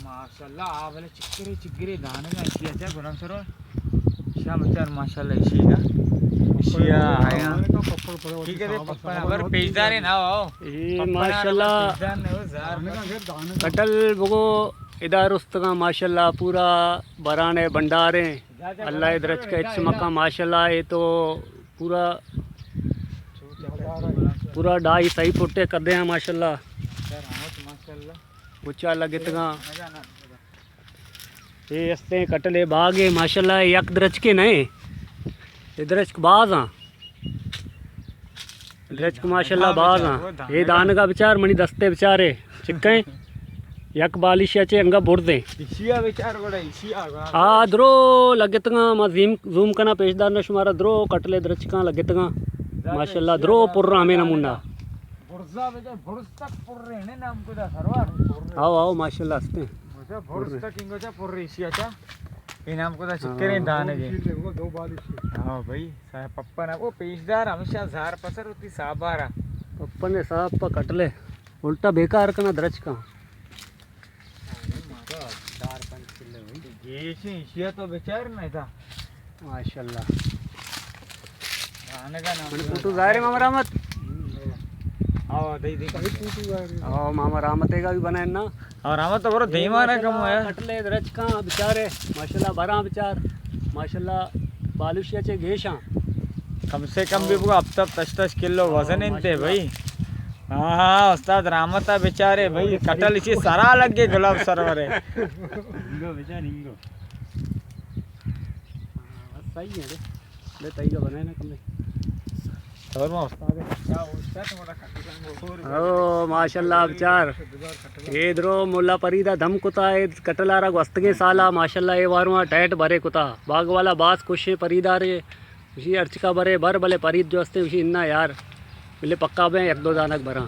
माशाल्लाह आ वाले चिक्करे दाने में ऐसी अच्छा गुलाम सर शाम चार माशाल्लाह इसीगा इसिया आया ठीक है पप्पा अगर पेजदार ना हो ये माशाल्लाह कटल बगो इधर उस्तगा माशाल्लाह पूरा बराने भंडारे अल्लाह इधर का इस्मका माशाल्लाह ये तो पूरा ढाई सही फुटे कर दे हैं माशाल्लाह ऊंचा लगेगा ये हंसते कटले बाग है माशाल्लाह यक दरज के नहीं ये दरज के बाज हाँ दरज के माशाल्लाह बाज हाँ ये दान का विचार मणि दस्ते विचारे चिक्के यक बालिशाचे अंगा बुर दे हाँ द्रो लगेतगा मैं जूम करना पेशदार न शुमारा द्रो कटले दरज का लगेतगा माशाल्लाह द्रो पुर्रा हमें नमूना आओ आओ माशाल्लाह हंसते इनाम को चिक्करे दाने हाँ भाई पप्पा ना वो पेशदार हमेशा झार पसर होती साबारा पप्पा ने साहब पर कटले उल्टा बेकार करना दरज का ये तो बेचार नहीं था माशाल्लाह आने का नाम पुटू जाहिर मामा रहमत आओ दे दे आओ मामा रहमत का भी बनाए ना और रहमत तो बरो धीमान है कम है कटले दरज का बेचारे माशाल्लाह बरा बेचार माशाल्लाह बालुशिया चे घेशा कम से कम भी वो अब तक 10 किलो वजन इनते भाई हाँ उस्ताद रहमत बेचारे भाई कटल इसी सारा लग गए गुलाब सरवर है इंगो बेचार इंगो सही है ले तई का बनाए ना कम और मैं उस्ताद क्या उस्ताद ओ माशाल्लाह बेचार ये द्रो मुल्ला परीदा धम कुता है कटलारा वस्तगे साला माशाल्लाह ये वारुआ टैट भरे कुता बाग वाला बास कुछ परीदा रे उसी अर्चका भरे भर भले परीद जो हस्ते उसी इन्ना यार बोले पक्का में एक दो दानक भरा